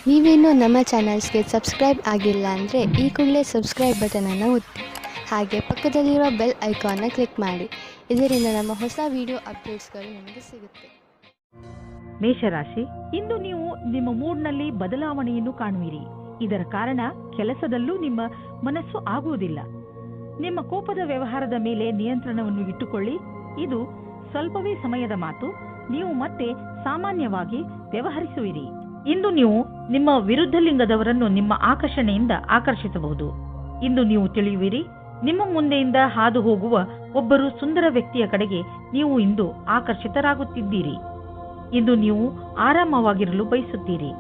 ನೀವೇನೂ ನಮ್ಮ ಚಾನಲ್ಸ್ಗೆ ಸಬ್ಸ್ಕ್ರೈಬ್ ಆಗಿಲ್ಲ ಅಂದರೆ ಈ ಕೂಡಲೇ ಸಬ್ಸ್ಕ್ರೈಬ್ ಬಟನನ್ನು ಒತ್ತಿ, ಹಾಗೆ ಪಕ್ಕದಲ್ಲಿರೋ ಬೆಲ್ ಐಕಾನ್ನ ಕ್ಲಿಕ್ ಮಾಡಿ. ಇದರಿಂದ ನಮ್ಮ ಹೊಸ ವಿಡಿಯೋ ಅಪ್ಡೇಟ್ಸ್ಗಳು ನಿಮಗೆ ಸಿಗುತ್ತೆ. ಮೇಷರಾಶಿ, ಇಂದು ನೀವು ನಿಮ್ಮ ಮೂಡ್ನಲ್ಲಿ ಬದಲಾವಣೆಯನ್ನು ಕಾಣುವಿರಿ. ಇದರ ಕಾರಣ ಕೆಲಸದಲ್ಲೂ ನಿಮ್ಮ ಮನಸ್ಸು ಆಗುವುದಿಲ್ಲ. ನಿಮ್ಮ ಕೋಪದ ವ್ಯವಹಾರದ ಮೇಲೆ ನಿಯಂತ್ರಣವನ್ನು ಇಟ್ಟುಕೊಳ್ಳಿ. ಇದು ಸ್ವಲ್ಪವೇ ಸಮಯದ ಮಾತು. ನೀವು ಮತ್ತೆ ಸಾಮಾನ್ಯವಾಗಿ ವ್ಯವಹರಿಸುವಿರಿ. ಇಂದು ನೀವು ನಿಮ್ಮ ವಿರುದ್ಧ ಲಿಂಗದವರನ್ನು ನಿಮ್ಮ ಆಕರ್ಷಣೆಯಿಂದ ಆಕರ್ಷಿಸಬಹುದು. ಇಂದು ನೀವು ತಿಳಿಯುವಿರಿ, ನಿಮ್ಮ ಮುಂದೆಯಿಂದ ಹಾದು ಹೋಗುವ ಒಬ್ಬರು ಸುಂದರ ವ್ಯಕ್ತಿಯ ಕಡೆಗೆ ನೀವು ಇಂದು ಆಕರ್ಷಿತರಾಗುತ್ತಿದ್ದೀರಿ. ಇಂದು ನೀವು ಆರಾಮವಾಗಿರಲು ಬಯಸುತ್ತೀರಿ.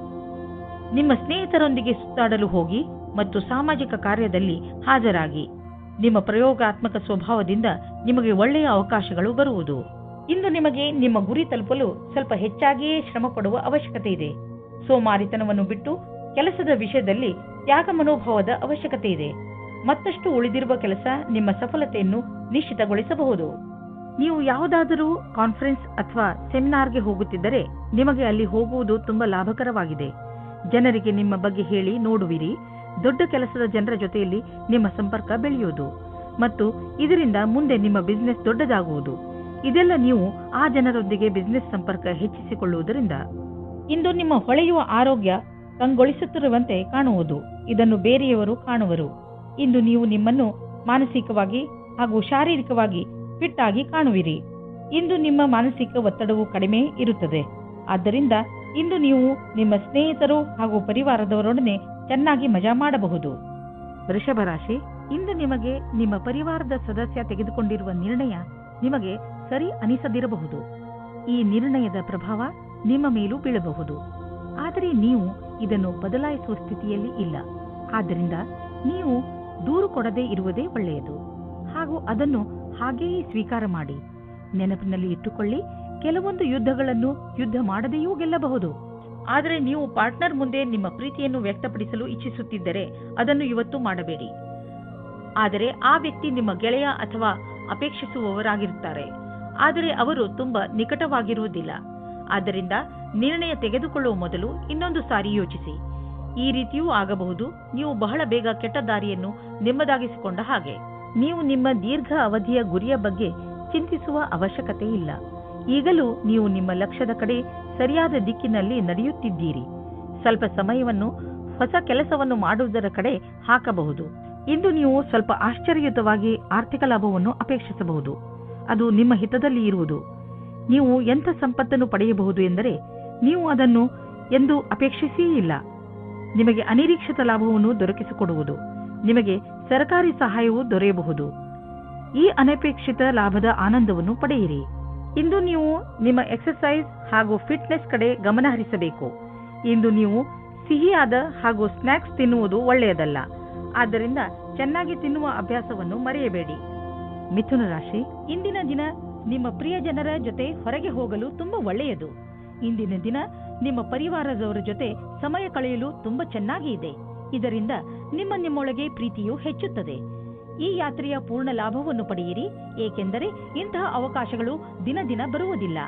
ನಿಮ್ಮ ಸ್ನೇಹಿತರೊಂದಿಗೆ ಸುತ್ತಾಡಲು ಹೋಗಿ ಮತ್ತು ಸಾಮಾಜಿಕ ಕಾರ್ಯದಲ್ಲಿ ಹಾಜರಾಗಿ. ನಿಮ್ಮ ಪ್ರಯೋಗಾತ್ಮಕ ಸ್ವಭಾವದಿಂದ ನಿಮಗೆ ಒಳ್ಳೆಯ ಅವಕಾಶಗಳು ಬರುವುದು. ಇಂದು ನಿಮಗೆ ನಿಮ್ಮ ಗುರಿ ತಲುಪಲು ಸ್ವಲ್ಪ ಹೆಚ್ಚಾಗಿಯೇ ಶ್ರಮ ಪಡುವ ಅವಶ್ಯಕತೆ ಇದೆ. ಸೋಮಾರಿತನವನ್ನು ಬಿಟ್ಟು ಕೆಲಸದ ವಿಷಯದಲ್ಲಿ ತ್ಯಾಗ ಮನೋಭಾವದ ಅವಶ್ಯಕತೆ ಇದೆ. ಮತ್ತಷ್ಟು ಉಳಿದಿರುವ ಕೆಲಸ ನಿಮ್ಮ ಸಫಲತೆಯನ್ನು ನಿಶ್ಚಿತಗೊಳಿಸಬಹುದು. ನೀವು ಯಾವುದಾದರೂ ಕಾನ್ಫರೆನ್ಸ್ ಅಥವಾ ಸೆಮಿನಾರ್ಗೆ ಹೋಗುತ್ತಿದ್ದರೆ ನಿಮಗೆ ಅಲ್ಲಿ ಹೋಗುವುದು ತುಂಬಾ ಲಾಭಕರವಾಗಿದೆ. ಜನರಿಗೆ ನಿಮ್ಮ ಬಗ್ಗೆ ಹೇಳಿ ನೋಡುವಿರಿ. ದೊಡ್ಡ ಕೆಲಸದ ಜನರ ಜೊತೆಯಲ್ಲಿ ನಿಮ್ಮ ಸಂಪರ್ಕ ಬೆಳೆಯುವುದು ಮತ್ತು ಇದರಿಂದ ಮುಂದೆ ನಿಮ್ಮ ಬಿಸಿನೆಸ್ ದೊಡ್ಡದಾಗುವುದು. ಇದೆಲ್ಲ ನೀವು ಆ ಜನರೊಂದಿಗೆ ಬಿಸಿನೆಸ್ ಸಂಪರ್ಕ ಹೆಚ್ಚಿಸಿಕೊಳ್ಳುವುದರಿಂದ ಇಂದು ನಿಮ್ಮ ಹೊಳೆಯುವ ಆರೋಗ್ಯ ಕಂಗೊಳಿಸುತ್ತಿರುವಂತೆ ಕಾಣುವುದು. ಇದನ್ನು ಬೇರೆಯವರು ಕಾಣುವರು. ಇಂದು ನೀವು ನಿಮ್ಮನ್ನು ಮಾನಸಿಕವಾಗಿ ಹಾಗೂ ಶಾರೀರಿಕವಾಗಿ ಫಿಟ್ ಆಗಿ ಕಾಣುವಿರಿ. ಇಂದು ನಿಮ್ಮ ಮಾನಸಿಕ ಒತ್ತಡವು ಕಡಿಮೆ ಇರುತ್ತದೆ. ಆದ್ದರಿಂದ ಇಂದು ನೀವು ನಿಮ್ಮ ಸ್ನೇಹಿತರು ಹಾಗೂ ಪರಿವಾರದವರೊಡನೆ ಚೆನ್ನಾಗಿ ಮಜಾ ಮಾಡಬಹುದು. ವೃಷಭ ರಾಶಿ, ಇಂದು ನಿಮಗೆ ನಿಮ್ಮ ಪರಿವಾರದ ಸದಸ್ಯ ತೆಗೆದುಕೊಂಡಿರುವ ನಿರ್ಣಯ ನಿಮಗೆ ಸರಿ ಅನಿಸದಿರಬಹುದು. ಈ ನಿರ್ಣಯದ ಪ್ರಭಾವ ನಿಮ್ಮ ಮೇಲೂ ಬೀಳಬಹುದು. ಆದರೆ ನೀವು ಇದನ್ನು ಬದಲಾಯಿಸುವ ಸ್ಥಿತಿಯಲ್ಲಿ ಇಲ್ಲ. ಆದ್ದರಿಂದ ನೀವು ದೂರು ಕೊಡದೇ ಇರುವುದೇ ಒಳ್ಳೆಯದು ಹಾಗೂ ಅದನ್ನು ಹಾಗೆಯೇ ಸ್ವೀಕಾರ ಮಾಡಿ. ನೆನಪಿನಲ್ಲಿ ಇಟ್ಟುಕೊಳ್ಳಿ, ಕೆಲವೊಂದು ಯುದ್ಧಗಳನ್ನು ಯುದ್ಧ ಮಾಡದೆಯೂ ಗೆಲ್ಲಬಹುದು. ಆದರೆ ನೀವು ಪಾರ್ಟ್ನರ್ ಮುಂದೆ ನಿಮ್ಮ ಪ್ರೀತಿಯನ್ನು ವ್ಯಕ್ತಪಡಿಸಲು ಇಚ್ಛಿಸುತ್ತಿದ್ದರೆ ಅದನ್ನು ಇವತ್ತು ಮಾಡಬೇಡಿ. ಆದರೆ ಆ ವ್ಯಕ್ತಿ ನಿಮ್ಮ ಗೆಳೆಯ ಅಥವಾ ಅಪೇಕ್ಷಿಸುವವರಾಗಿರುತ್ತಾರೆ. ಆದರೆ ಅವರು ತುಂಬಾ ನಿಕಟವಾಗಿರುವುದಿಲ್ಲ. ಆದ್ದರಿಂದ ನಿರ್ಣಯ ತೆಗೆದುಕೊಳ್ಳುವ ಮೊದಲು ಇನ್ನೊಂದು ಸಾರಿ ಯೋಚಿಸಿ. ಈ ರೀತಿಯೂ ಆಗಬಹುದು. ನೀವು ಬಹಳ ಬೇಗ ಕೆಟ್ಟ ದಾರಿಯನ್ನು ನಿಮ್ಮದಾಗಿಸಿಕೊಂಡ ಹಾಗೆ. ನೀವು ನಿಮ್ಮ ದೀರ್ಘ ಅವಧಿಯ ಗುರಿಯ ಬಗ್ಗೆ ಚಿಂತಿಸುವ ಅವಶ್ಯಕತೆ ಇಲ್ಲ. ಈಗಲೂ ನೀವು ನಿಮ್ಮ ಲಕ್ಷ್ಯದ ಕಡೆ ಸರಿಯಾದ ದಿಕ್ಕಿನಲ್ಲಿ ನಡೆಯುತ್ತಿದ್ದೀರಿ. ಸ್ವಲ್ಪ ಸಮಯವನ್ನು ಹೊಸ ಕೆಲಸವನ್ನು ಮಾಡುವುದರ ಕಡೆ ಹಾಕಬಹುದು. ಇಂದು ನೀವು ಸ್ವಲ್ಪ ಆಶ್ಚರ್ಯಯುತವಾಗಿ ಆರ್ಥಿಕ ಲಾಭವನ್ನು ಅಪೇಕ್ಷಿಸಬಹುದು. ಅದು ನಿಮ್ಮ ಹಿತದಲ್ಲಿ ಇರುವುದು. ನೀವು ಎಂಥ ಸಂಪತ್ತನ್ನು ಪಡೆಯಬಹುದು ಎಂದರೆ ನೀವು ಅದನ್ನು ಎಂದು ಅಪೇಕ್ಷಿಸೇ ಇಲ್ಲ. ನಿಮಗೆ ಅನಿರೀಕ್ಷಿತ ಲಾಭವನ್ನು ದೊರಕಿಸಿಕೊಡುವುದು. ನಿಮಗೆ ಸರ್ಕಾರಿ ಸಹಾಯವೂ ದೊರೆಯಬಹುದು. ಈ ಅನಪೇಕ್ಷಿತ ಲಾಭದ ಆನಂದವನ್ನು ಪಡೆಯಿರಿ. ಇಂದು ನೀವು ನಿಮ್ಮ ಎಕ್ಸರ್ಸೈಸ್ ಹಾಗೂ ಫಿಟ್ನೆಸ್ ಕಡೆ ಗಮನ ಹರಿಸಬೇಕು. ಇಂದು ನೀವು ಸಿಹಿಯಾದ ಹಾಗೂ ಸ್ನ್ಯಾಕ್ಸ್ ತಿನ್ನುವುದು ಒಳ್ಳೆಯದಲ್ಲ. ಆದ್ದರಿಂದ ಚೆನ್ನಾಗಿ ತಿನ್ನುವ ಅಭ್ಯಾಸವನ್ನು ಮರೆಯಬೇಡಿ. ಮಿಥುನ ರಾಶಿ, ಇಂದಿನ ದಿನ ನಿಮ್ಮ ಪ್ರಿಯ ಜನರ ಜೊತೆ ಹೊರಗೆ ಹೋಗಲು ತುಂಬಾ ಒಳ್ಳೆಯದು. ಇಂದಿನ ದಿನ ನಿಮ್ಮ ಪರಿವಾರದವರ ಜೊತೆ ಸಮಯ ಕಳೆಯಲು ತುಂಬಾ ಚೆನ್ನಾಗಿ ಇದೆ. ಇದರಿಂದ ನಿಮ್ಮೊಳಗೆ ಪ್ರೀತಿಯು ಹೆಚ್ಚುತ್ತದೆ. ಈ ಯಾತ್ರೆಯ ಪೂರ್ಣ ಲಾಭವನ್ನು ಪಡೆಯಿರಿ, ಏಕೆಂದರೆ ಇಂತಹ ಅವಕಾಶಗಳು ದಿನ ದಿನ ಬರುವುದಿಲ್ಲ.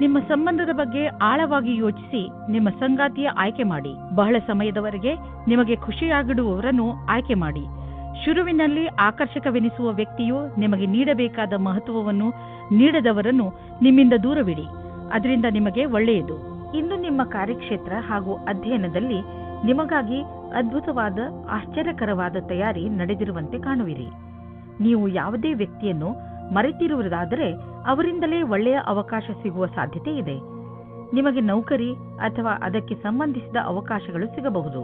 ನಿಮ್ಮ ಸಂಬಂಧದ ಬಗ್ಗೆ ಆಳವಾಗಿ ಯೋಚಿಸಿ ನಿಮ್ಮ ಸಂಗಾತಿಯ ಆಯ್ಕೆ ಮಾಡಿ. ಬಹಳ ಸಮಯದವರೆಗೆ ನಿಮಗೆ ಖುಷಿಯಾಗಿಡುವವರನ್ನು ಆಯ್ಕೆ ಮಾಡಿ. ಶುರುವಿನಲ್ಲಿ ಆಕರ್ಷಕವೆನಿಸುವ ವ್ಯಕ್ತಿಯು ನಿಮಗೆ ನೀಡಬೇಕಾದ ಮಹತ್ವವನ್ನು ನೀಡದವರನ್ನು ನಿಮ್ಮಿಂದ ದೂರವಿಡಿ. ಅದರಿಂದ ನಿಮಗೆ ಒಳ್ಳೆಯದು. ಇಂದು ನಿಮ್ಮ ಕಾರ್ಯಕ್ಷೇತ್ರ ಹಾಗೂ ಅಧ್ಯಯನದಲ್ಲಿ ನಿಮಗಾಗಿ ಅದ್ಭುತವಾದ ಆಶ್ಚರ್ಯಕರವಾದ ತಯಾರಿ ನಡೆದಿರುವಂತೆ ಕಾಣುವಿರಿ. ನೀವು ಯಾವುದೇ ವ್ಯಕ್ತಿಯನ್ನು ಮರೆತಿರುವುದಾದರೆ ಅವರಿಂದಲೇ ಒಳ್ಳೆಯ ಅವಕಾಶ ಸಿಗುವ ಸಾಧ್ಯತೆ ಇದೆ. ನಿಮಗೆ ನೌಕರಿ ಅಥವಾ ಅದಕ್ಕೆ ಸಂಬಂಧಿಸಿದ ಅವಕಾಶಗಳು ಸಿಗಬಹುದು.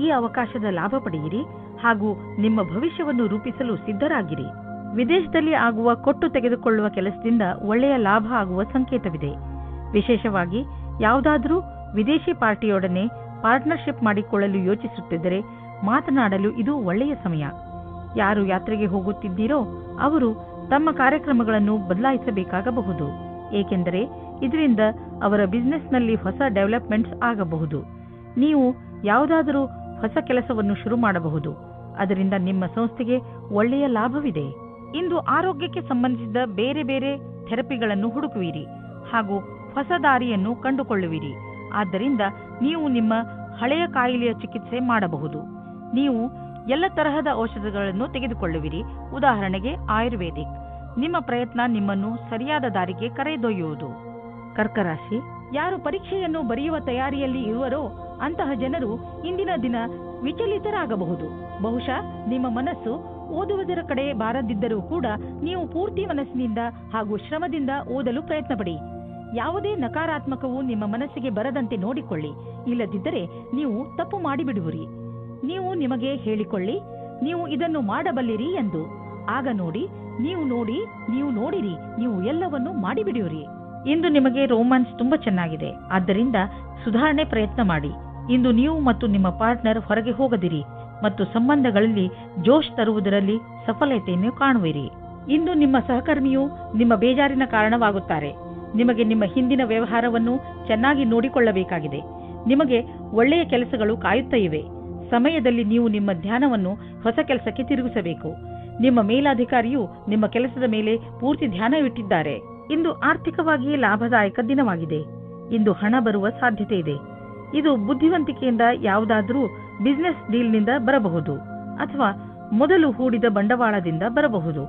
ಈ ಅವಕಾಶದ ಲಾಭ ಪಡೆಯಿರಿ ಹಾಗೂ ನಿಮ್ಮ ಭವಿಷ್ಯವನ್ನು ರೂಪಿಸಲು ಸಿದ್ಧರಾಗಿರಿ. ವಿದೇಶದಲ್ಲಿ ಆಗುವ ಕೊಟ್ಟು ತೆಗೆದುಕೊಳ್ಳುವ ಕೆಲಸದಿಂದ ಒಳ್ಳೆಯ ಲಾಭ ಆಗುವ ಸಂಕೇತವಿದೆ. ವಿಶೇಷವಾಗಿ ಯಾವುದಾದರೂ ವಿದೇಶಿ ಪಾರ್ಟಿಯೊಡನೆ ಪಾರ್ಟ್ನರ್ಶಿಪ್ ಮಾಡಿಕೊಳ್ಳಲು ಯೋಚಿಸುತ್ತಿದ್ದರೆ ಮಾತನಾಡಲು ಇದು ಒಳ್ಳೆಯ ಸಮಯ. ಯಾರು ಯಾತ್ರೆಗೆ ಹೋಗುತ್ತಿದ್ದೀರೋ ಅವರು ತಮ್ಮ ಕಾರ್ಯಕ್ರಮಗಳನ್ನು ಬದಲಾಯಿಸಬೇಕಾಗಬಹುದು, ಏಕೆಂದರೆ ಇದರಿಂದ ಅವರ ಬಿಸಿನೆಸ್ನಲ್ಲಿ ಹೊಸ ಡೆವಲಪ್ಮೆಂಟ್ಸ್ ಆಗಬಹುದು. ನೀವು ಯಾವುದಾದರೂ ಹೊಸ ಕೆಲಸವನ್ನು ಶುರು ಮಾಡಬಹುದು. ಅದರಿಂದ ನಿಮ್ಮ ಸಂಸ್ಥೆಗೆ ಒಳ್ಳೆಯ ಲಾಭವಿದೆ. ಇಂದು ಆರೋಗ್ಯಕ್ಕೆ ಸಂಬಂಧಿಸಿದ ಬೇರೆ ಬೇರೆ ಥೆರಪಿಗಳನ್ನು ಹುಡುಕುವಿರಿ ಹಾಗೂ ಹೊಸ ದಾರಿಯನ್ನು ಕಂಡುಕೊಳ್ಳುವಿರಿ. ಆದ್ದರಿಂದ ನೀವು ನಿಮ್ಮ ಹಳೆಯ ಕಾಯಿಲೆಯ ಚಿಕಿತ್ಸೆ ಮಾಡಬಹುದು. ನೀವು ಎಲ್ಲ ತರಹದ ಔಷಧಗಳನ್ನು ತೆಗೆದುಕೊಳ್ಳುವಿರಿ. ಉದಾಹರಣೆಗೆ ಆಯುರ್ವೇದಿಕ್. ನಿಮ್ಮ ಪ್ರಯತ್ನ ನಿಮ್ಮನ್ನು ಸರಿಯಾದ ದಾರಿಗೆ ಕರೆದೊಯ್ಯುವುದು. ಕರ್ಕ ರಾಶಿ, ಯಾರು ಪರೀಕ್ಷೆಯನ್ನು ಬರೆಯುವ ತಯಾರಿಯಲ್ಲಿ ಇರುವರೋ ಅಂತಹ ಜನರು ಇಂದಿನ ದಿನ ವಿಚಲಿತರಾಗಬಹುದು. ಬಹುಶಃ ನಿಮ್ಮ ಮನಸ್ಸು ಓದುವುದರ ಕಡೆ ಬಾರದಿದ್ದರೂ ಕೂಡ ನೀವು ಪೂರ್ತಿ ಮನಸ್ಸಿನಿಂದ ಹಾಗೂ ಶ್ರಮದಿಂದ ಓದಲು ಪ್ರಯತ್ನಪಡಿ. ಯಾವುದೇ ನಕಾರಾತ್ಮಕವು ನಿಮ್ಮ ಮನಸ್ಸಿಗೆ ಬರದಂತೆ ನೋಡಿಕೊಳ್ಳಿ. ಇಲ್ಲದಿದ್ದರೆ ನೀವು ತಪ್ಪು ಮಾಡಿಬಿಡುವಿರಿ. ನೀವು ನಿಮಗೆ ಹೇಳಿಕೊಳ್ಳಿ, ನೀವು ಇದನ್ನು ಮಾಡಬಲ್ಲಿರಿ ಎಂದು. ಆಗ ನೀವು ನೋಡಿರಿ, ನೀವು ಎಲ್ಲವನ್ನೂ ಮಾಡಿಬಿಡುವಿರಿ. ಇಂದು ನಿಮಗೆ ರೋಮ್ಯಾನ್ಸ್ ತುಂಬಾ ಚೆನ್ನಾಗಿದೆ. ಆದ್ದರಿಂದ ಸುಧಾರಣೆ ಪ್ರಯತ್ನ ಮಾಡಿ. ಇಂದು ನೀವು ಮತ್ತು ನಿಮ್ಮ ಪಾರ್ಟ್ನರ್ ಹೊರಗೆ ಹೋಗದಿರಿ ಮತ್ತು ಸಂಬಂಧಗಳಲ್ಲಿ ಜೋಶ್ ತರುವುದರಲ್ಲಿ ಸಫಲತೆಯನ್ನು ಕಾಣುವಿರಿ. ಇಂದು ನಿಮ್ಮ ಸಹಕರ್ಮಿಯು ನಿಮ್ಮ ಬೇಜಾರಿನ ಕಾರಣವಾಗುತ್ತಾರೆ. ನಿಮಗೆ ನಿಮ್ಮ ಹಿಂದಿನ ವ್ಯವಹಾರವನ್ನು ಚೆನ್ನಾಗಿ ನೋಡಿಕೊಳ್ಳಬೇಕಾಗಿದೆ. ನಿಮಗೆ ಒಳ್ಳೆಯ ಕೆಲಸಗಳು ಕಾಯುತ್ತಾ ಇವೆ. ಸಮಯದಲ್ಲಿ ನೀವು ನಿಮ್ಮ ಧ್ಯಾನವನ್ನು ಹೊಸ ಕೆಲಸಕ್ಕೆ ತಿರುಗಿಸಬೇಕು. ನಿಮ್ಮ ಮೇಲಾಧಿಕಾರಿಯು ನಿಮ್ಮ ಕೆಲಸದ ಮೇಲೆ ಪೂರ್ತಿ ಧ್ಯಾನವಿಟ್ಟಿದ್ದಾರೆ. ಇಂದು ಆರ್ಥಿಕವಾಗಿ ಲಾಭದಾಯಕ ದಿನವಾಗಿದೆ. ಇಂದು ಹಣ ಬರುವ ಸಾಧ್ಯತೆ ಇದೆ. ಇದು ಬುದ್ಧಿವಂತಿಕೆಯಿಂದ ಯಾವುದಾದರೂ ಬಿಸಿನೆಸ್ ಡೀಲ್ನಿಂದ ಬರಬಹುದು ಅಥವಾ ಮೊದಲು ಹೂಡಿದ ಬಂಡವಾಳದಿಂದ ಬರಬಹುದು.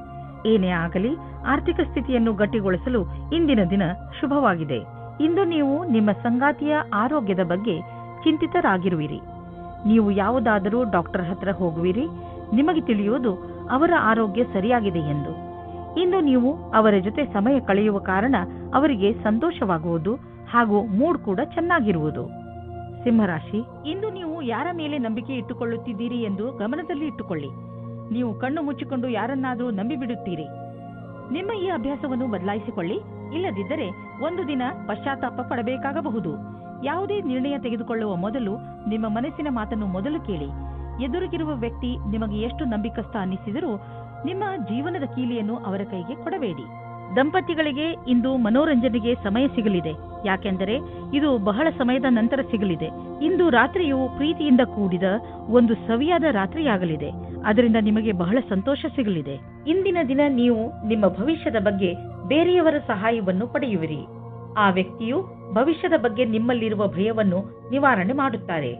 ಏನೇ ಆಗಲಿ, ಆರ್ಥಿಕ ಸ್ಥಿತಿಯನ್ನು ಗಟ್ಟಿಗೊಳಿಸಲು ಇಂದಿನ ದಿನ ಶುಭವಾಗಿದೆ. ಇಂದು ನೀವು ನಿಮ್ಮ ಸಂಗಾತಿಯ ಆರೋಗ್ಯದ ಬಗ್ಗೆ ಚಿಂತಿತರಾಗಿರುವಿರಿ. ನೀವು ಯಾವುದಾದರೂ ಡಾಕ್ಟರ್ ಹತ್ರ ಹೋಗುವಿರಿ. ನಿಮಗೆ ತಿಳಿಯುವುದು ಅವರ ಆರೋಗ್ಯ ಸರಿಯಾಗಿದೆ ಎಂದು. ಇಂದು ನೀವು ಅವರ ಜೊತೆ ಸಮಯ ಕಳೆಯುವ ಕಾರಣ ಅವರಿಗೆ ಸಂತೋಷವಾಗುವುದು ಹಾಗೂ ಮೂಡ್ ಕೂಡ ಚೆನ್ನಾಗಿರುವುದು. ಸಿಂಹರಾಶಿ, ಇಂದು ನೀವು ಯಾರ ಮೇಲೆ ನಂಬಿಕೆ ಇಟ್ಟುಕೊಳ್ಳುತ್ತಿದ್ದೀರಿ ಎಂದು ಗಮನದಲ್ಲಿ ಇಟ್ಟುಕೊಳ್ಳಿ. ನೀವು ಕಣ್ಣು ಮುಚ್ಚಿಕೊಂಡು ಯಾರನ್ನಾದರೂ ನಂಬಿಬಿಡುತ್ತೀರಿ. ನಿಮ್ಮ ಈ ಅಭ್ಯಾಸವನ್ನು ಬದಲಾಯಿಸಿಕೊಳ್ಳಿ. ಇಲ್ಲದಿದ್ದರೆ ಒಂದು ದಿನ ಪಶ್ಚಾತ್ತಾಪ ಪಡಬೇಕಾಗಬಹುದು. ಯಾವುದೇ ನಿರ್ಣಯ ತೆಗೆದುಕೊಳ್ಳುವ ಮೊದಲು ನಿಮ್ಮ ಮನಸ್ಸಿನ ಮಾತನ್ನು ಮೊದಲು ಕೇಳಿ. ಎದುರಿಗಿರುವ ವ್ಯಕ್ತಿ ನಿಮಗೆ ಎಷ್ಟು ನಂಬಿಕಸ್ಥ ಅನ್ನಿಸಿದರೂ ನಿಮ್ಮ ಜೀವನದ ಕೀಲಿಯನ್ನು ಅವರ ಕೈಗೆ ಕೊಡಬೇಡಿ. ದಂಪತಿಗಳಿಗೆ ಇಂದು ಮನೋರಂಜನೆಗೆ ಸಮಯ ಸಿಗಲಿದೆ. ಯಾಕೆಂದರೆ ಇದು ಬಹಳ ಸಮಯದ ನಂತರ ಸಿಗಲಿದೆ. ಇಂದು ರಾತ್ರಿಯು ಪ್ರೀತಿಯಿಂದ ಕೂಡಿದ ಒಂದು ಸವಿಯಾದ ರಾತ್ರಿಯಾಗಲಿದೆ. ಅದರಿಂದ ನಿಮಗೆ ಬಹಳ ಸಂತೋಷ ಸಿಗಲಿದೆ. ಇಂದಿನ ದಿನ ನೀವು ನಿಮ್ಮ ಭವಿಷ್ಯದ ಬಗ್ಗೆ ಬೇರೆಯವರ ಸಹಾಯವನ್ನು ಪಡೆಯುವಿರಿ. ಆ ವ್ಯಕ್ತಿಯು ಭವಿಷ್ಯದ ಬಗ್ಗೆ ನಿಮ್ಮಲ್ಲಿರುವ ಭಯವನ್ನು ನಿವಾರಣೆ ಮಾಡುತ್ತಾರೆ.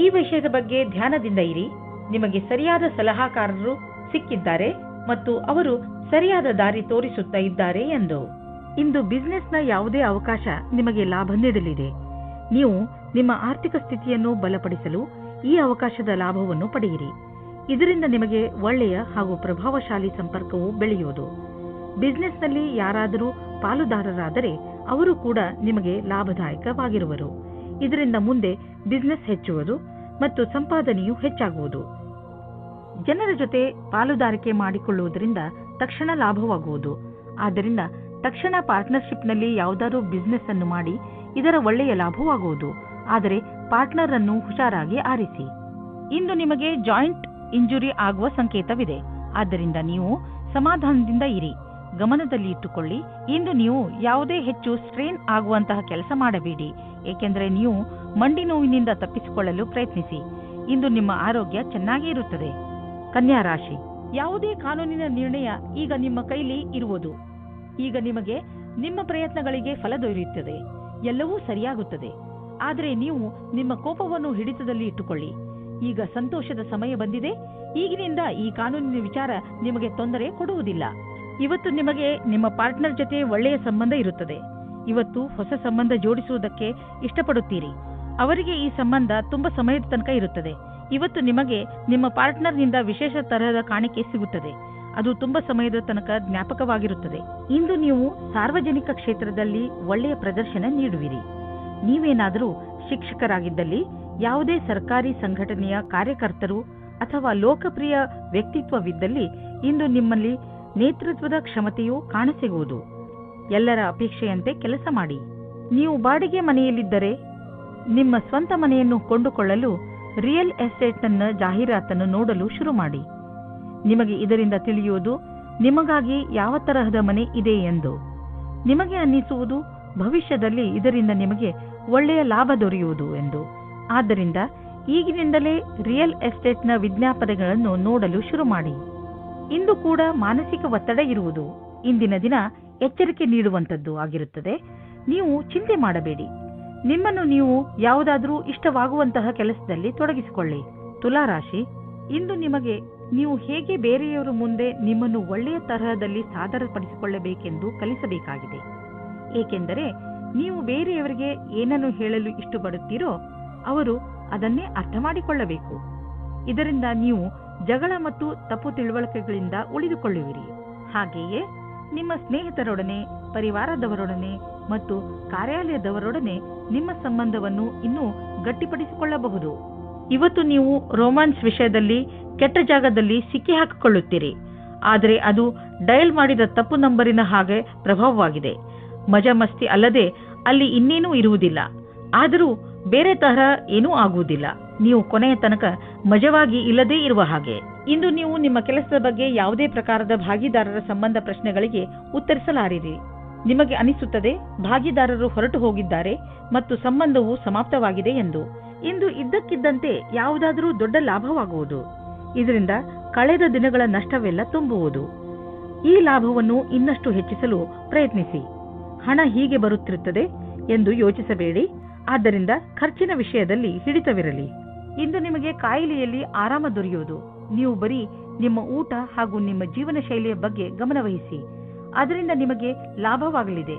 ಈ ವಿಷಯದ ಬಗ್ಗೆ ಧ್ಯಾನದಿಂದ ಇರಿ. ನಿಮಗೆ ಸರಿಯಾದ ಸಲಹಾಕಾರರು ಸಿಕ್ಕಿದ್ದಾರೆ ಮತ್ತು ಅವರು ಸರಿಯಾದ ದಾರಿ ತೋರಿಸುತ್ತಾ ಇದ್ದಾರೆ ಎಂದು. ಇಂದು ಬಿಸಿನೆಸ್ನ ಯಾವುದೇ ಅವಕಾಶ ನಿಮಗೆ ಲಾಭ ನೀಡಲಿದೆ. ನೀವು ನಿಮ್ಮ ಆರ್ಥಿಕ ಸ್ಥಿತಿಯನ್ನು ಬಲಪಡಿಸಲು ಈ ಅವಕಾಶದ ಲಾಭವನ್ನು ಪಡೆಯಿರಿ. ಇದರಿಂದ ನಿಮಗೆ ಒಳ್ಳೆಯ ಹಾಗೂ ಪ್ರಭಾವಶಾಲಿ ಸಂಪರ್ಕವು ಬೆಳೆಯುವುದು. ಬಿಸಿನೆಸ್ನಲ್ಲಿ ಯಾರಾದರೂ ಪಾಲುದಾರರಾದರೆ ಅವರು ಕೂಡ ನಿಮಗೆ ಲಾಭದಾಯಕವಾಗಿರುವರು. ಇದರಿಂದ ಮುಂದೆ ಬಿಸಿನೆಸ್ ಹೆಚ್ಚುವುದು ಮತ್ತು ಸಂಪಾದನೆಯು ಹೆಚ್ಚಾಗುವುದು. ಜನರ ಜೊತೆ ಪಾಲುದಾರಿಕೆ ಮಾಡಿಕೊಳ್ಳುವುದರಿಂದ ತಕ್ಷಣ ಲಾಭವಾಗುವುದು. ಆದ್ದರಿಂದ ತಕ್ಷಣ ಪಾರ್ಟ್ನರ್ಶಿಪ್ನಲ್ಲಿ ಯಾವುದಾದ್ರೂ ಬಿಸಿನೆಸ್ ಅನ್ನು ಮಾಡಿ ಇದರ ಒಳ್ಳೆಯ ಲಾಭವಾಗುವುದು. ಆದರೆ ಪಾರ್ಟ್ನರ್ ಅನ್ನು ಹುಷಾರಾಗಿ ಆರಿಸಿ. ಇಂದು ನಿಮಗೆ ಜಾಯಿಂಟ್ ಇಂಜುರಿ ಆಗುವ ಸಂಕೇತವಿದೆ. ಆದ್ದರಿಂದ ನೀವು ಸಮಾಧಾನದಿಂದ ಇರಿ. ಗಮನದಲ್ಲಿ ಇಟ್ಟುಕೊಳ್ಳಿ. ಇಂದು ನೀವು ಯಾವುದೇ ಹೆಚ್ಚು ಸ್ಟ್ರೇನ್ ಆಗುವಂತಹ ಕೆಲಸ ಮಾಡಬೇಡಿ. ಏಕೆಂದರೆ ನೀವು ಮಂಡಿ ನೋವಿನಿಂದ ತಪ್ಪಿಸಿಕೊಳ್ಳಲು ಪ್ರಯತ್ನಿಸಿ. ಇಂದು ನಿಮ್ಮ ಆರೋಗ್ಯ ಚೆನ್ನಾಗಿ ಇರುತ್ತದೆ. ಕನ್ಯಾ ರಾಶಿ, ಯಾವುದೇ ಕಾನೂನಿನ ನಿರ್ಣಯ ಈಗ ನಿಮ್ಮ ಕೈಲಿ ಇರುವುದು. ಈಗ ನಿಮಗೆ ನಿಮ್ಮ ಪ್ರಯತ್ನಗಳಿಗೆ ಫಲ ದೊರೆಯುತ್ತದೆ. ಎಲ್ಲವೂ ಸರಿಯಾಗುತ್ತದೆ. ಆದರೆ ನೀವು ನಿಮ್ಮ ಕೋಪವನ್ನು ಹಿಡಿತದಲ್ಲಿ ಇಟ್ಟುಕೊಳ್ಳಿ. ಈಗ ಸಂತೋಷದ ಸಮಯ ಬಂದಿದೆ. ಈಗಿನಿಂದ ಈ ಕಾನೂನಿನ ವಿಚಾರ ನಿಮಗೆ ತೊಂದರೆ ಕೊಡುವುದಿಲ್ಲ. ಇವತ್ತು ನಿಮಗೆ ನಿಮ್ಮ ಪಾರ್ಟ್ನರ್ ಜೊತೆ ಒಳ್ಳೆಯ ಸಂಬಂಧ ಇರುತ್ತದೆ. ಇವತ್ತು ಹೊಸ ಸಂಬಂಧ ಜೋಡಿಸುವುದಕ್ಕೆ ಇಷ್ಟಪಡುತ್ತೀರಿ. ಅವರಿಗೆ ಈ ಸಂಬಂಧ ತುಂಬಾ ಸಮಯದ ತನಕ ಇರುತ್ತದೆ. ಇವತ್ತು ನಿಮಗೆ ನಿಮ್ಮ ಪಾರ್ಟ್ನರ್ನಿಂದ ವಿಶೇಷ ತರಹದ ಕಾಣಿಕೆ ಸಿಗುತ್ತದೆ. ಅದು ತುಂಬಾ ಸಮಯದ ತನಕ ಜ್ಞಾಪಕವಾಗಿರುತ್ತದೆ. ಇಂದು ನೀವು ಸಾರ್ವಜನಿಕ ಕ್ಷೇತ್ರದಲ್ಲಿ ಒಳ್ಳೆಯ ಪ್ರದರ್ಶನ ನೀಡುವಿರಿ. ನೀವೇನಾದರೂ ಶಿಕ್ಷಕರಾಗಿದ್ದಲ್ಲಿ, ಯಾವುದೇ ಸರ್ಕಾರಿ ಸಂಘಟನೆಯ ಕಾರ್ಯಕರ್ತರು ಅಥವಾ ಲೋಕಪ್ರಿಯ ವ್ಯಕ್ತಿತ್ವವಿದ್ದಲ್ಲಿ ಇಂದು ನಿಮ್ಮಲ್ಲಿ ನೇತೃತ್ವದ ಕ್ಷಮತೆಯು ಕಾಣಸಿಗುವುದು. ಎಲ್ಲರ ಅಪೇಕ್ಷೆಯಂತೆ ಕೆಲಸ ಮಾಡಿ. ನೀವು ಬಾಡಿಗೆ ಮನೆಯಲ್ಲಿದ್ದರೆ ನಿಮ್ಮ ಸ್ವಂತ ಮನೆಯನ್ನು ಕೊಂಡುಕೊಳ್ಳಲು ರಿಯಲ್ ಎಸ್ಟೇಟ್ನ ಜಾಹೀರಾತನ್ನು ನೋಡಲು ಶುರು ಮಾಡಿ. ನಿಮಗೆ ಇದರಿಂದ ತಿಳಿಯುವುದು ನಿಮಗಾಗಿ ಯಾವ ತರಹದ ಮನೆ ಇದೆ ಎಂದು. ನಿಮಗೆ ಅನ್ನಿಸುವುದು ಭವಿಷ್ಯದಲ್ಲಿ ಇದರಿಂದ ನಿಮಗೆ ಒಳ್ಳೆಯ ಲಾಭ ದೊರೆಯುವುದು ಎಂದು. ಆದ್ದರಿಂದ ಈಗಿನಿಂದಲೇ ರಿಯಲ್ ಎಸ್ಟೇಟ್ನ ವಿಜ್ಞಾಪನೆಗಳನ್ನು ನೋಡಲು ಶುರು ಮಾಡಿ. ಇಂದು ಕೂಡ ಮಾನಸಿಕ ಒತ್ತಡ ಇರುವುದು. ಇಂದಿನ ದಿನ ಎಚ್ಚರಿಕೆ ನೀಡುವಂಥದ್ದು ಆಗಿರುತ್ತದೆ. ನೀವು ಚಿಂತೆ ಮಾಡಬೇಡಿ. ನಿಮ್ಮನ್ನು ನೀವು ಯಾವುದಾದ್ರೂ ಇಷ್ಟವಾಗುವಂತಹ ಕೆಲಸದಲ್ಲಿ ತೊಡಗಿಸಿಕೊಳ್ಳಿ. ತುಲಾರಾಶಿ, ಇಂದು ನಿಮಗೆ ನೀವು ಹೇಗೆ ಬೇರೆಯವರ ಮುಂದೆ ನಿಮ್ಮನ್ನು ಒಳ್ಳೆಯ ತರಹದಲ್ಲಿ ಸಾದರಪಡಿಸಿಕೊಳ್ಳಬೇಕೆಂದು ಕಲಿಸಬೇಕಾಗಿದೆ. ಏಕೆಂದರೆ ನೀವು ಬೇರೆಯವರಿಗೆ ಏನನ್ನು ಹೇಳಲು ಇಷ್ಟಪಡುತ್ತೀರೋ ಅವರು ಅದನ್ನೇ ಅರ್ಥ ಮಾಡಿಕೊಳ್ಳಬೇಕು. ಇದರಿಂದ ನೀವು ಜಗಳ ಮತ್ತು ತಪ್ಪು ತಿಳುವಳಿಕೆಗಳಿಂದ ಉಳಿದುಕೊಳ್ಳುವಿರಿ. ಹಾಗೆಯೇ ನಿಮ್ಮ ಸ್ನೇಹಿತರೊಡನೆ, ಪರಿವಾರದವರೊಡನೆ ಮತ್ತು ಕಾರ್ಯಾಲಯದವರೊಡನೆ ನಿಮ್ಮ ಸಂಬಂಧವನ್ನು ಇನ್ನೂ ಗಟ್ಟಿಪಡಿಸಿಕೊಳ್ಳಬಹುದು. ಇವತ್ತು ನೀವು ರೋಮ್ಯಾನ್ಸ್ ವಿಷಯದಲ್ಲಿ ಕೆಟ್ಟ ಜಾಗದಲ್ಲಿ ಸಿಕ್ಕಿ ಹಾಕಿಕೊಳ್ಳುತ್ತೀರಿ. ಆದರೆ ಅದು ಡಯಲ್ ಮಾಡಿದ ತಪ್ಪು ನಂಬರಿನ ಹಾಗೆ ಪ್ರಭಾವವಾಗಿದೆ. ಮಜಾ ಮಸ್ತಿ ಅಲ್ಲದೆ ಅಲ್ಲಿ ಇನ್ನೇನೂ ಇರುವುದಿಲ್ಲ. ಆದರೂ ಬೇರೆ ತರಹ ಏನೂ ಆಗುವುದಿಲ್ಲ. ನೀವು ಕೊನೆಯ ತನಕ ಮಜವಾಗಿ ಇಲ್ಲದೇ ಇರುವ ಹಾಗೆ. ಇಂದು ನೀವು ನಿಮ್ಮ ಕೆಲಸದ ಬಗ್ಗೆ ಯಾವುದೇ ಪ್ರಕಾರದ ಭಾಗಿದಾರರ ಸಂಬಂಧ ಪ್ರಶ್ನೆಗಳಿಗೆ ಉತ್ತರಿಸಲಾರಿರಿ. ನಿಮಗೆ ಅನಿಸುತ್ತದೆ ಭಾಗಿದಾರರು ಹೊರಟು ಹೋಗಿದ್ದಾರೆ ಮತ್ತು ಸಂಬಂಧವು ಸಮಾಪ್ತವಾಗಿದೆ ಎಂದು. ಇಂದು ಇದ್ದಕ್ಕಿದ್ದಂತೆ ಯಾವುದಾದರೂ ದೊಡ್ಡ ಲಾಭವಾಗುವುದು. ಇದರಿಂದ ಕಳೆದ ದಿನಗಳ ನಷ್ಟವೆಲ್ಲ ತುಂಬುವುದು. ಈ ಲಾಭವನ್ನು ಇನ್ನಷ್ಟು ಹೆಚ್ಚಿಸಲು ಪ್ರಯತ್ನಿಸಿ. ಹಣ ಹೀಗೆ ಬರುತ್ತಿರುತ್ತದೆ ಎಂದು ಯೋಚಿಸಬೇಡಿ. ಆದ್ದರಿಂದ ಖರ್ಚಿನ ವಿಷಯದಲ್ಲಿ ಹಿಡಿತವಿರಲಿ. ಇಂದು ನಿಮಗೆ ಕಾಯಿಲೆಯಲ್ಲಿ ಆರಾಮ ದೊರೆಯುವುದು. ನೀವು ಬರೀ ನಿಮ್ಮ ಊಟ ಹಾಗೂ ನಿಮ್ಮ ಜೀವನ ಶೈಲಿಯ ಬಗ್ಗೆ ಗಮನವಹಿಸಿ. ಅದರಿಂದ ನಿಮಗೆ ಲಾಭವಾಗಲಿದೆ.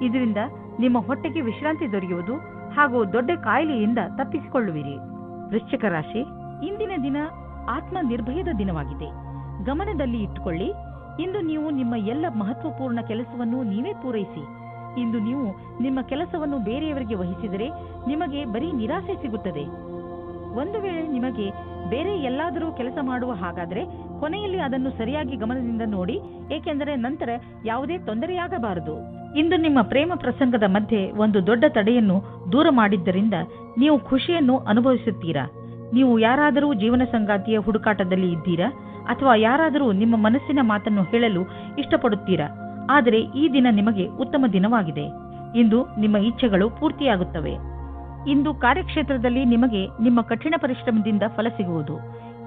ಇದರಿಂದ ನಿಮ್ಮ ಹೊಟ್ಟೆಗೆ ವಿಶ್ರಾಂತಿ ದೊರೆಯುವುದು ಹಾಗೂ ದೊಡ್ಡ ಕಾಯಿಲೆಯಿಂದ ತಪ್ಪಿಸಿಕೊಳ್ಳುವಿರಿ. ವೃಶ್ಚಿಕ ರಾಶಿ, ಇಂದಿನ ದಿನ ಆತ್ಮ ನಿರ್ಭಯದ ದಿನವಾಗಿದೆ. ಗಮನದಲ್ಲಿ ಇಟ್ಟುಕೊಳ್ಳಿ. ಇಂದು ನೀವು ನಿಮ್ಮ ಎಲ್ಲ ಮಹತ್ವಪೂರ್ಣ ಕೆಲಸವನ್ನು ನೀವೇ ಪೂರೈಸಿ. ಇಂದು ನೀವು ನಿಮ್ಮ ಕೆಲಸವನ್ನು ಬೇರೆಯವರಿಗೆ ವಹಿಸಿದರೆ ನಿಮಗೆ ಬರೀ ನಿರಾಸೆ ಸಿಗುತ್ತದೆ. ಒಂದು ವೇಳೆ ನಿಮಗೆ ಬೇರೆ ಎಲ್ಲಾದರೂ ಕೆಲಸ ಮಾಡುವ ಹಾಗಾದರೆ ಕೊನೆಯಲ್ಲಿ ಅದನ್ನು ಸರಿಯಾಗಿ ಗಮನದಿಂದ ನೋಡಿ. ಏಕೆಂದರೆ ನಂತರ ಯಾವುದೇ ತೊಂದರೆಯಾಗಬಾರದು. ಇಂದು ನಿಮ್ಮ ಪ್ರೇಮ ಪ್ರಸಂಗದ ಮಧ್ಯೆ ಒಂದು ದೊಡ್ಡ ತಡೆಯನ್ನು ದೂರ ಮಾಡಿದ್ದರಿಂದ ನೀವು ಖುಷಿಯನ್ನು ಅನುಭವಿಸುತ್ತೀರಾ. ನೀವು ಯಾರಾದರೂ ಜೀವನ ಸಂಗಾತಿಯ ಹುಡುಕಾಟದಲ್ಲಿ ಇದ್ದೀರಾ ಅಥವಾ ಯಾರಾದರೂ ನಿಮ್ಮ ಮನಸ್ಸಿನ ಮಾತನ್ನು ಹೇಳಲು ಇಷ್ಟಪಡುತ್ತೀರಾ. ಆದರೆ ಈ ದಿನ ನಿಮಗೆ ಉತ್ತಮ ದಿನವಾಗಿದೆ. ಇಂದು ನಿಮ್ಮ ಇಚ್ಛೆಗಳು ಪೂರ್ತಿಯಾಗುತ್ತವೆ. ಇಂದು ಕಾರ್ಯಕ್ಷೇತ್ರದಲ್ಲಿ ನಿಮಗೆ ನಿಮ್ಮ ಕಠಿಣ ಪರಿಶ್ರಮದಿಂದ ಫಲ ಸಿಗುವುದು.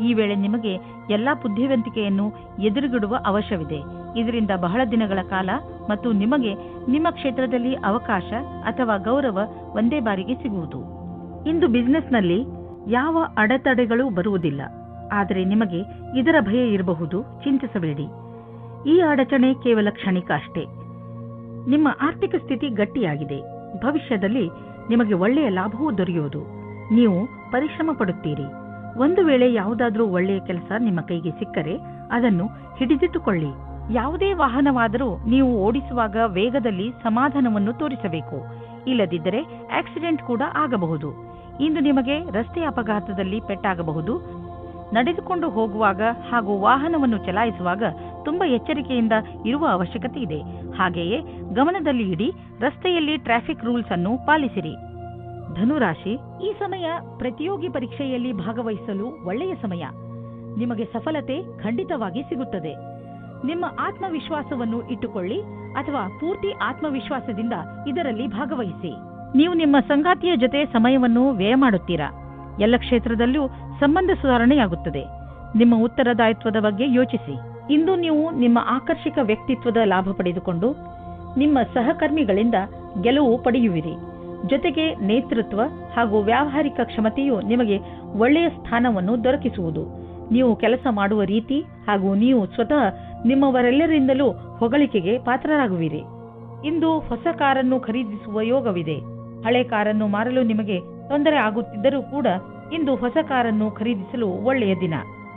ಈ ವೇಳೆ ನಿಮಗೆ ಎಲ್ಲಾ ಬುದ್ಧಿವಂತಿಕೆಯನ್ನು ಎದುರುಗಿಡುವ ಅವಶ್ಯವಿದೆ. ಇದರಿಂದ ಬಹಳ ದಿನಗಳ ಕಾಲ ಮತ್ತು ನಿಮಗೆ ನಿಮ್ಮ ಕ್ಷೇತ್ರದಲ್ಲಿ ಅವಕಾಶ ಅಥವಾ ಗೌರವ ಒಂದೇ ಬಾರಿಗೆ ಸಿಗುವುದು. ಇಂದು ಬಿಸಿನೆಸ್ನಲ್ಲಿ ಯಾವ ಅಡೆತಡೆಗಳು ಬರುವುದಿಲ್ಲ. ಆದರೆ ನಿಮಗೆ ಇದರ ಭಯ ಇರಬಹುದು. ಚಿಂತಿಸಬೇಡಿ. ಈ ಅಡಚಣೆ ಕೇವಲ ಕ್ಷಣಿಕ ಅಷ್ಟೇ. ನಿಮ್ಮ ಆರ್ಥಿಕ ಸ್ಥಿತಿ ಗಟ್ಟಿಯಾಗಿದೆ. ಭವಿಷ್ಯದಲ್ಲಿ ನಿಮಗೆ ಒಳ್ಳೆಯ ಲಾಭವೂ ದೊರೆಯುವುದು. ನೀವು ಪರಿಶ್ರಮ ಪಡುತ್ತೀರಿ. ಒಂದು ವೇಳೆ ಯಾವುದಾದ್ರೂ ಒಳ್ಳೆಯ ಕೆಲಸ ನಿಮ್ಮ ಕೈಗೆ ಸಿಕ್ಕರೆ ಅದನ್ನು ಹಿಡಿದಿಟ್ಟುಕೊಳ್ಳಿ. ಯಾವುದೇ ವಾಹನವಾದರೂ ನೀವು ಓಡಿಸುವಾಗ ವೇಗದಲ್ಲಿ ಸಮಾಧಾನವನ್ನು ತೋರಿಸಬೇಕು. ಇಲ್ಲದಿದ್ದರೆ ಆಕ್ಸಿಡೆಂಟ್ ಕೂಡ ಆಗಬಹುದು. ಇಂದು ನಿಮಗೆ ರಸ್ತೆ ಅಪಘಾತದಲ್ಲಿ ಪೆಟ್ಟಾಗಬಹುದು. ನಡೆದುಕೊಂಡು ಹೋಗುವಾಗ ಹಾಗೂ ವಾಹನವನ್ನು ಚಲಾಯಿಸುವಾಗ ತುಂಬಾ ಎಚ್ಚರಿಕೆಯಿಂದ ಇರುವ ಅವಶ್ಯಕತೆ ಇದೆ. ಹಾಗೆಯೇ ಗಮನದಲ್ಲಿ ಇಡಿ. ರಸ್ತೆಯಲ್ಲಿ ಟ್ರಾಫಿಕ್ ರೂಲ್ಸ್ ಅನ್ನು ಪಾಲಿಸಿರಿ. ಧನುರಾಶಿ, ಈ ಸಮಯ ಪ್ರತಿಯೋಗಿ ಪರೀಕ್ಷೆಯಲ್ಲಿ ಭಾಗವಹಿಸಲು ಒಳ್ಳೆಯ ಸಮಯ. ನಿಮಗೆ ಸಫಲತೆ ಖಂಡಿತವಾಗಿ ಸಿಗುತ್ತದೆ. ನಿಮ್ಮ ಆತ್ಮವಿಶ್ವಾಸವನ್ನು ಇಟ್ಟುಕೊಳ್ಳಿ ಅಥವಾ ಪೂರ್ತಿ ಆತ್ಮವಿಶ್ವಾಸದಿಂದ ಇದರಲ್ಲಿ ಭಾಗವಹಿಸಿ. ನೀವು ನಿಮ್ಮ ಸಂಗಾತಿಯ ಜೊತೆ ಸಮಯವನ್ನು ವ್ಯಯ ಮಾಡುತ್ತೀರಾ. ಎಲ್ಲ ಕ್ಷೇತ್ರದಲ್ಲೂ ಸಂಬಂಧ ಸುಧಾರಣೆಯಾಗುತ್ತದೆ. ನಿಮ್ಮ ಉತ್ತರದಾಯಿತ್ವದ ಬಗ್ಗೆ ಯೋಚಿಸಿ. ಇಂದು ನೀವು ನಿಮ್ಮ ಆಕರ್ಷಕ ವ್ಯಕ್ತಿತ್ವದ ಲಾಭ ಪಡೆದುಕೊಂಡು ನಿಮ್ಮ ಸಹಕರ್ಮಿಗಳಿಂದ ಗೆಲುವು ಪಡೆಯುವಿರಿ. ಜೊತೆಗೆ ನೇತೃತ್ವ ಹಾಗೂ ವ್ಯಾವಹಾರಿಕ ಕ್ಷಮತೆಯು ನಿಮಗೆ ಒಳ್ಳೆಯ ಸ್ಥಾನವನ್ನು ದೊರಕಿಸುವುದು. ನೀವು ಕೆಲಸ ಮಾಡುವ ರೀತಿ ಹಾಗೂ ನೀವು ಸ್ವತಃ ನಿಮ್ಮವರೆಲ್ಲರಿಂದಲೂ ಹೊಗಳಿಕೆಗೆ ಪಾತ್ರರಾಗುವಿರಿ. ಇಂದು ಹೊಸ ಕಾರನ್ನು ಖರೀದಿಸುವ ಯೋಗವಿದೆ. ಹಳೆ ಕಾರನ್ನು ಮಾರಲು ನಿಮಗೆ ತೊಂದರೆ ಆಗುತ್ತಿದ್ದರೂ ಕೂಡ ಇಂದು ಹೊಸ ಕಾರನ್ನು ಖರೀದಿಸಲು ಒಳ್ಳೆಯ ದಿನ.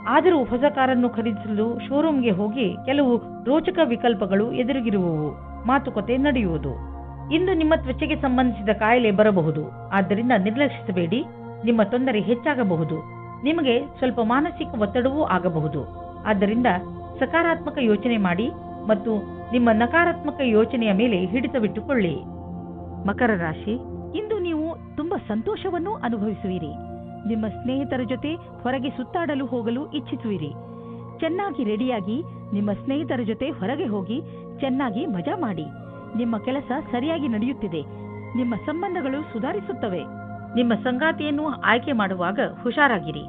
ಆದರೂ ಹೊಸ ಕಾರನ್ನು ಖರೀದಿಸಲು ಶೋರೂಮ್ಗೆ ಹೋಗಿ ಕೆಲವು ರೋಚಕ ವಿಕಲ್ಪಗಳು ಎದುರಿಗಿರುವವು. ಮಾತುಕತೆ ನಡೆಯುವುದು. ಇಂದು ನಿಮ್ಮ ತ್ವಚೆಗೆ ಸಂಬಂಧಿಸಿದ ಕಾಯಿಲೆ ಬರಬಹುದು. ಆದ್ದರಿಂದ ನಿರ್ಲಕ್ಷಿಸಬೇಡಿ. ನಿಮ್ಮ ತೊಂದರೆ ಹೆಚ್ಚಾಗಬಹುದು. ನಿಮಗೆ ಸ್ವಲ್ಪ ಮಾನಸಿಕ ಒತ್ತಡವೂ ಆಗಬಹುದು. ಆದ್ದರಿಂದ ಸಕಾರಾತ್ಮಕ ಯೋಚನೆ ಮಾಡಿ ಮತ್ತು ನಿಮ್ಮ ನಕಾರಾತ್ಮಕ ಯೋಚನೆಯ ಮೇಲೆ ಹಿಡಿತವಿಟ್ಟುಕೊಳ್ಳಿ. ಮಕರ ರಾಶಿ, ಇಂದು ನೀವು ತುಂಬಾ ಸಂತೋಷವನ್ನು ಅನುಭವಿಸುವಿರಿ. ನಿಮ್ಮ ಸ್ನೇಹಿತರ ಜೊತೆ ಹೊರಗೆ ಸುತ್ತಾಡಲು ಹೋಗಲು ಇಚ್ಛಿಸುವಿರಿ. ಚೆನ್ನಾಗಿ ರೆಡಿಯಾಗಿ ನಿಮ್ಮ ಸ್ನೇಹಿತರ ಜೊತೆ ಹೊರಗೆ ಹೋಗಿ ಚೆನ್ನಾಗಿ ಮಜಾ ಮಾಡಿ. ನಿಮ್ಮ ಕೆಲಸ ಸರಿಯಾಗಿ ನಡೆಯುತ್ತಿದೆ. ನಿಮ್ಮ ಸಂಬಂಧಗಳು ಸುಧಾರಿಸುತ್ತವೆ. ನಿಮ್ಮ ಸಂಗಾತಿಯನ್ನು ಆಯ್ಕೆ ಮಾಡುವಾಗ ಹುಷಾರಾಗಿರಿ.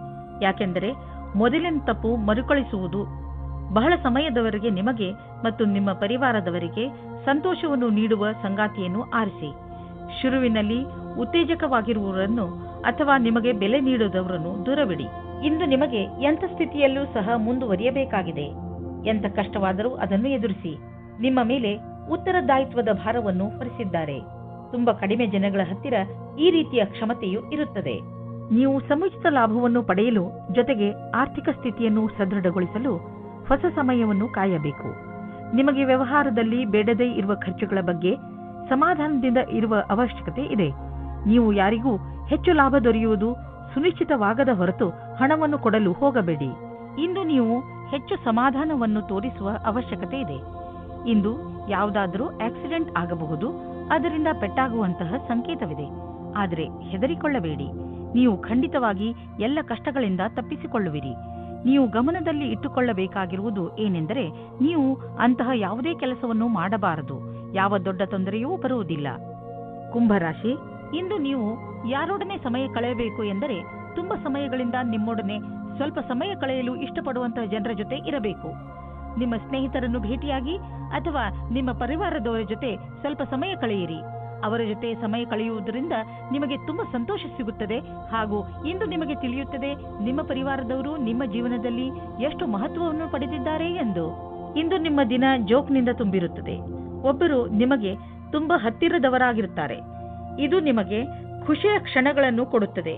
ಯಾಕೆಂದರೆ ಮೊದಲಿನ ತಪ್ಪು ಮರುಕಳಿಸುವುದು. ಬಹಳ ಸಮಯದವರೆಗೆ ನಿಮಗೆ ಮತ್ತು ನಿಮ್ಮ ಪರಿವಾರದವರಿಗೆ ಸಂತೋಷವನ್ನು ನೀಡುವ ಸಂಗಾತಿಯನ್ನು ಆರಿಸಿ. ಶುರುವಿನಲ್ಲಿ ಉತ್ತೇಜಕವಾಗಿರುವವರನ್ನು ಅಥವಾ ನಿಮಗೆ ಬೆಲೆ ನೀಡುವುದವರನ್ನು ದೂರವಿಡಿ. ಇಂದು ನಿಮಗೆ ಎಂಥ ಸ್ಥಿತಿಯಲ್ಲೂ ಸಹ ಮುಂದುವರಿಯಬೇಕಾಗಿದೆ. ಎಂಥ ಕಷ್ಟವಾದರೂ ಅದನ್ನು ಎದುರಿಸಿ. ನಿಮ್ಮ ಮೇಲೆ ಉತ್ತರದಾಯಿತ್ವದ ಭಾರವನ್ನು ಹೊರಿಸಿದ್ದಾರೆ. ತುಂಬಾ ಕಡಿಮೆ ಜನಗಳ ಹತ್ತಿರ ಈ ರೀತಿಯ ಕ್ಷಮತೆಯು ಇರುತ್ತದೆ. ನೀವು ಸಮುಚಿತ ಲಾಭವನ್ನು ಪಡೆಯಲು ಜೊತೆಗೆ ಆರ್ಥಿಕ ಸ್ಥಿತಿಯನ್ನು ಸದೃಢಗೊಳಿಸಲು ಹೊಸ ಸಮಯವನ್ನು ಕಾಯಬೇಕು. ನಿಮಗೆ ವ್ಯವಹಾರದಲ್ಲಿ ಬೇಡದೇ ಇರುವ ಖರ್ಚುಗಳ ಬಗ್ಗೆ ಸಮಾಧಾನದಿಂದ ಇರುವ ಅವಶ್ಯಕತೆ ಇದೆ. ನೀವು ಯಾರಿಗೂ ಹೆಚ್ಚು ಲಾಭ ದೊರೆಯುವುದು ಸುನಿಶ್ಚಿತವಾಗದ ಹೊರತು ಹಣವನ್ನು ಕೊಡಲು ಹೋಗಬೇಡಿ. ಇಂದು ನೀವು ಹೆಚ್ಚು ಸಮಾಧಾನವನ್ನು ತೋರಿಸುವ ಅವಶ್ಯಕತೆ ಇದೆ. ಇಂದು ಯಾವುದಾದರೂ ಆಕ್ಸಿಡೆಂಟ್ ಆಗಬಹುದು, ಅದರಿಂದ ಪೆಟ್ಟಾಗುವಂತಹ ಸಂಕೇತವಿದೆ. ಆದರೆ ಹೆದರಿಕೊಳ್ಳಬೇಡಿ, ನೀವು ಖಂಡಿತವಾಗಿ ಎಲ್ಲ ಕಷ್ಟಗಳಿಂದ ತಪ್ಪಿಸಿಕೊಳ್ಳುವಿರಿ. ನೀವು ಗಮನದಲ್ಲಿ ಇಟ್ಟುಕೊಳ್ಳಬೇಕಾಗಿರುವುದು ಏನೆಂದರೆ, ನೀವು ಅಂತಹ ಯಾವುದೇ ಕೆಲಸವನ್ನು ಮಾಡಬಾರದು. ಯಾವ ದೊಡ್ಡ ತೊಂದರೆಯೂ ಬರುವುದಿಲ್ಲ. ಕುಂಭರಾಶಿ, ಇಂದು ನೀವು ಯಾರೊಡನೆ ಸಮಯ ಕಳೆಯಬೇಕು ಎಂದರೆ ತುಂಬಾ ಸಮಯಗಳಿಂದ ನಿಮ್ಮೊಡನೆ ಸ್ವಲ್ಪ ಸಮಯ ಕಳೆಯಲು ಇಷ್ಟಪಡುವಂತಹ ಜನರ ಜೊತೆ ಇರಬೇಕು. ನಿಮ್ಮ ಸ್ನೇಹಿತರನ್ನು ಭೇಟಿಯಾಗಿ ಅಥವಾ ನಿಮ್ಮ ಪರಿವಾರದವರ ಜೊತೆ ಸ್ವಲ್ಪ ಸಮಯ ಕಳೆಯಿರಿ. ಅವರ ಜೊತೆ ಸಮಯ ಕಳೆಯುವುದರಿಂದ ನಿಮಗೆ ತುಂಬಾ ಸಂತೋಷ ಸಿಗುತ್ತದೆ. ಹಾಗೂ ಇಂದು ನಿಮಗೆ ತಿಳಿಯುತ್ತದೆ ನಿಮ್ಮ ಪರಿವಾರದವರು ನಿಮ್ಮ ಜೀವನದಲ್ಲಿ ಎಷ್ಟು ಮಹತ್ವವನ್ನು ಪಡೆದಿದ್ದಾರೆ ಎಂದು. ಇಂದು ನಿಮ್ಮ ದಿನ ಜೋಕ್ನಿಂದ ತುಂಬಿರುತ್ತದೆ. ಒಬ್ಬರು ನಿಮಗೆ ತುಂಬಾ ಹತ್ತಿರದವರಾಗಿರುತ್ತಾರೆ. ಇದು ನಿಮಗೆ ಖುಷಿಯ ಕ್ಷಣಗಳನ್ನು ಕೊಡುತ್ತದೆ.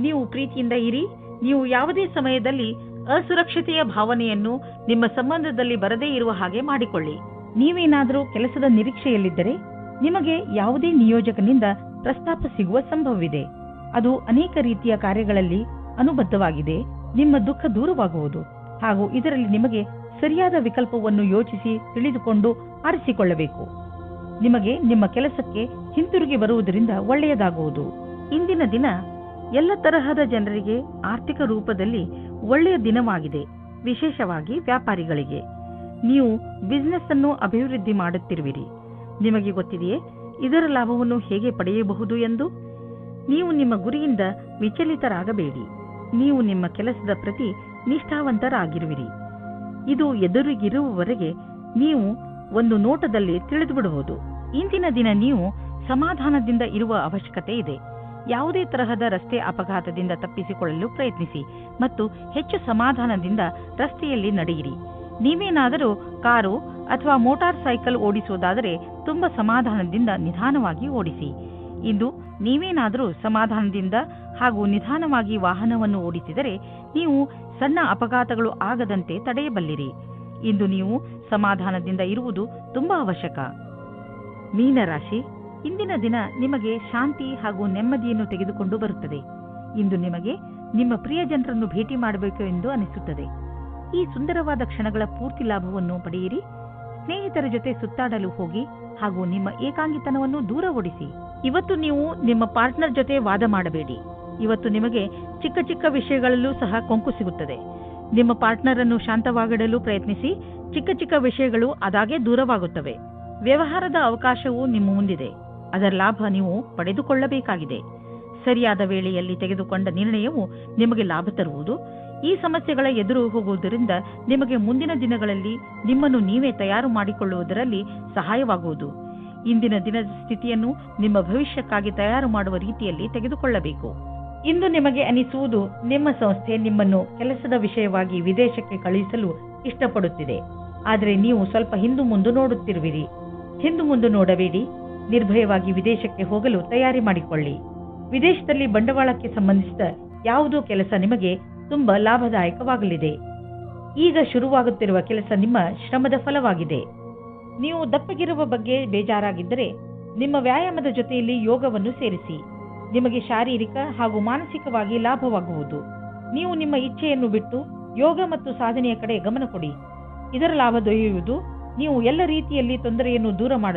ನೀವು ಪ್ರೀತಿಯಿಂದ ಇರಿ. ನೀವು ಯಾವುದೇ ಸಮಯದಲ್ಲಿ ಅಸುರಕ್ಷತೆಯ ಭಾವನೆಯನ್ನು ನಿಮ್ಮ ಸಂಬಂಧದಲ್ಲಿ ಬರದೇ ಇರುವ ಹಾಗೆ ಮಾಡಿಕೊಳ್ಳಿ. ನೀವೇನಾದರೂ ಕೆಲಸದ ನಿರೀಕ್ಷೆಯಲ್ಲಿದ್ದರೆ ನಿಮಗೆ ಯಾವುದೇ ನಿಯೋಜಕನಿಂದ ಪ್ರಸ್ತಾಪ ಸಿಗುವ ಸಂಭವವಿದೆ. ಅದು ಅನೇಕ ರೀತಿಯ ಕಾರ್ಯಗಳಲ್ಲಿ ಅನುಬದ್ಧವಾಗಿದೆ. ನಿಮ್ಮ ದುಃಖ ದೂರವಾಗುವುದು ಹಾಗೂ ಇದರಲ್ಲಿ ನಿಮಗೆ ಸರಿಯಾದ ವಿಕಲ್ಪವನ್ನು ಯೋಚಿಸಿ ತಿಳಿದುಕೊಂಡು ಆರಿಸಿಕೊಳ್ಳಬೇಕು. ನಿಮಗೆ ನಿಮ್ಮ ಕೆಲಸಕ್ಕೆ ಹಿಂತಿರುಗಿ ಬರುವುದರಿಂದ ಒಳ್ಳೆಯದಾಗುವುದು. ಇಂದಿನ ದಿನ ಎಲ್ಲ ತರಹದ ಜನರಿಗೆ ಆರ್ಥಿಕ ರೂಪದಲ್ಲಿ ಒಳ್ಳೆಯ ದಿನವಾಗಿದೆ. ವಿಶೇಷವಾಗಿ ವ್ಯಾಪಾರಿಗಳಿಗೆ. ನೀವು ಬಿಸಿನೆಸ್ ಅನ್ನು ಅಭಿವೃದ್ಧಿ ಮಾಡುತ್ತಿರುವಿರಿ. ನಿಮಗೆ ಗೊತ್ತಿದೆಯೇ ಇದರ ಲಾಭವನ್ನು ಹೇಗೆ ಪಡೆಯಬಹುದು ಎಂದು? ನೀವು ನಿಮ್ಮ ಗುರಿಯಿಂದ ವಿಚಲಿತರಾಗಬೇಡಿ. ನೀವು ನಿಮ್ಮ ಕೆಲಸದ ಪ್ರತಿ ನಿಷ್ಠಾವಂತರಾಗಿರುವಿರಿ. ಇದು ಎದುರಿಗಿರುವವರೆಗೆ ನೀವು ಒಂದು ನೋಟದಲ್ಲಿ ತಿಳಿದುಬಿಡಬಹುದು. ಇಂದಿನ ದಿನ ನೀವು ಸಮಾಧಾನದಿಂದ ಇರುವ ಅವಶ್ಯಕತೆ ಇದೆ. ಯಾವುದೇ ತರಹದ ರಸ್ತೆ ಅಪಘಾತದಿಂದ ತಪ್ಪಿಸಿಕೊಳ್ಳಲು ಪ್ರಯತ್ನಿಸಿ ಮತ್ತು ಹೆಚ್ಚು ಸಮಾಧಾನದಿಂದ ರಸ್ತೆಯಲ್ಲಿ ನಡೆಯಿರಿ. ನೀವೇನಾದರೂ ಕಾರು ಅಥವಾ ಮೋಟಾರ್ ಸೈಕಲ್ ಓಡಿಸುವುದಾದರೆ ತುಂಬಾ ಸಮಾಧಾನದಿಂದ ನಿಧಾನವಾಗಿ ಓಡಿಸಿ. ಇಂದು ನೀವೇನಾದರೂ ಸಮಾಧಾನದಿಂದ ಹಾಗೂ ನಿಧಾನವಾಗಿ ವಾಹನವನ್ನು ಓಡಿಸಿದರೆ ನೀವು ಸಣ್ಣ ಅಪಘಾತಗಳು ಆಗದಂತೆ ತಡೆಯಬಲ್ಲಿರಿ. ಇಂದು ನೀವು ಸಮಾಧಾನದಿಂದ ಇರುವುದು ತುಂಬಾ ಅವಶ್ಯಕ. ಮೀನರಾಶಿ, ಇಂದಿನ ದಿನ ನಿಮಗೆ ಶಾಂತಿ ಹಾಗೂ ನೆಮ್ಮದಿಯನ್ನು ತೆಗೆದುಕೊಂಡು ಬರುತ್ತದೆ. ಇಂದು ನಿಮಗೆ ನಿಮ್ಮ ಪ್ರಿಯಜನರನ್ನು ಭೇಟಿ ಮಾಡಬೇಕು ಎಂದು ಅನಿಸುತ್ತದೆ. ಈ ಸುಂದರವಾದ ಕ್ಷಣಗಳ ಪೂರ್ತಿ ಲಾಭವನ್ನು ಪಡೆಯಿರಿ. ಸ್ನೇಹಿತರ ಜೊತೆ ಸುತ್ತಾಡಲು ಹೋಗಿ ಹಾಗೂ ನಿಮ್ಮ ಏಕಾಂಗಿತನವನ್ನು ದೂರ ಓಡಿಸಿ. ಇವತ್ತು ನೀವು ನಿಮ್ಮ ಪಾರ್ಟ್ನರ್ ಜೊತೆ ವಾದ ಮಾಡಬೇಡಿ. ಇವತ್ತು ನಿಮಗೆ ಚಿಕ್ಕ ಚಿಕ್ಕ ವಿಷಯಗಳಲ್ಲೂ ಸಹ ಕೊಂಕು ಸಿಗುತ್ತದೆ. ನಿಮ್ಮ ಪಾರ್ಟ್ನರ್ ಅನ್ನು ಶಾಂತವಾಗಿಡಲು ಪ್ರಯತ್ನಿಸಿ. ಚಿಕ್ಕ ಚಿಕ್ಕ ವಿಷಯಗಳು ಅದಾಗೆ ದೂರವಾಗುತ್ತವೆ. ವ್ಯವಹಾರದ ಅವಕಾಶವು ನಿಮ್ಮ ಮುಂದಿದೆ. ಅದರ ಲಾಭ ನೀವು ಪಡೆದುಕೊಳ್ಳಬೇಕಾಗಿದೆ. ಸರಿಯಾದ ವೇಳೆಯಲ್ಲಿ ತೆಗೆದುಕೊಂಡ ನಿರ್ಣಯವು ನಿಮಗೆ ಲಾಭ ತರುವುದು. ಈ ಸಮಸ್ಯೆಗಳ ಎದುರು ಹೋಗುವುದರಿಂದ ನಿಮಗೆ ಮುಂದಿನ ದಿನಗಳಲ್ಲಿ ನಿಮ್ಮನ್ನು ನೀವೇ ತಯಾರು ಮಾಡಿಕೊಳ್ಳುವುದರಲ್ಲಿ ಸಹಾಯವಾಗುವುದು. ಇಂದಿನ ದಿನದ ಸ್ಥಿತಿಯನ್ನು ನಿಮ್ಮ ಭವಿಷ್ಯಕ್ಕಾಗಿ ತಯಾರು ಮಾಡುವ ರೀತಿಯಲ್ಲಿ ತೆಗೆದುಕೊಳ್ಳಬೇಕು. ಇಂದು ನಿಮಗೆ ಅನಿಸುವುದು ನಿಮ್ಮ ಸಂಸ್ಥೆ ನಿಮ್ಮನ್ನು ಕೆಲಸದ ವಿಷಯವಾಗಿ ವಿದೇಶಕ್ಕೆ ಕಳುಹಿಸಲು ಇಷ್ಟಪಡುತ್ತಿದೆ. ಆದರೆ ನೀವು ಸ್ವಲ್ಪ ಹಿಂದು ಮುಂದೆ ನೋಡುತ್ತಿರುವಿರಿ. ಹಿಂದು ಮುಂದೆ ನೋಡಬೇಡಿ. ನಿರ್ಭಯವಾಗಿ ವಿದೇಶಕ್ಕೆ ಹೋಗಲು ತಯಾರಿ ಮಾಡಿಕೊಳ್ಳಿ. ವಿದೇಶದಲ್ಲಿ ಬಂಡವಾಳಕ್ಕೆ ಸಂಬಂಧಿಸಿದ ಯಾವುದೋ ಕೆಲಸ ನಿಮಗೆ ತುಂಬಾ ಲಾಭದಾಯಕವಾಗಲಿದೆ. ಈಗ ಶುರುವಾಗುತ್ತಿರುವ ಕೆಲಸ ನಿಮ್ಮ ಶ್ರಮದ ಫಲವಾಗಿದೆ. ನೀವು ದಪ್ಪಗಿರುವ ಬಗ್ಗೆ ಬೇಜಾರಾಗಿದ್ದರೆ ನಿಮ್ಮ ವ್ಯಾಯಾಮದ ಜೊತೆಯಲ್ಲಿ ಯೋಗವನ್ನು ಸೇರಿಸಿ. ನಿಮಗೆ ಶಾರೀರಿಕ ಹಾಗೂ ಮಾನಸಿಕವಾಗಿ ಲಾಭವಾಗುವುದು. ನೀವು ನಿಮ್ಮ ಇಚ್ಛೆಯನ್ನು ಬಿಟ್ಟು ಯೋಗ ಮತ್ತು ಸಾಧನೆಯ ಕಡೆ ಗಮನ ಕೊಡಿ. ಇದರ ಲಾಭ ದೊರೆಯುವುದು ನೀವು ಎಲ್ಲ ರೀತಿಯಲ್ಲಿ ತೊಂದರೆಯನ್ನು ದೂರ ಮಾಡಲು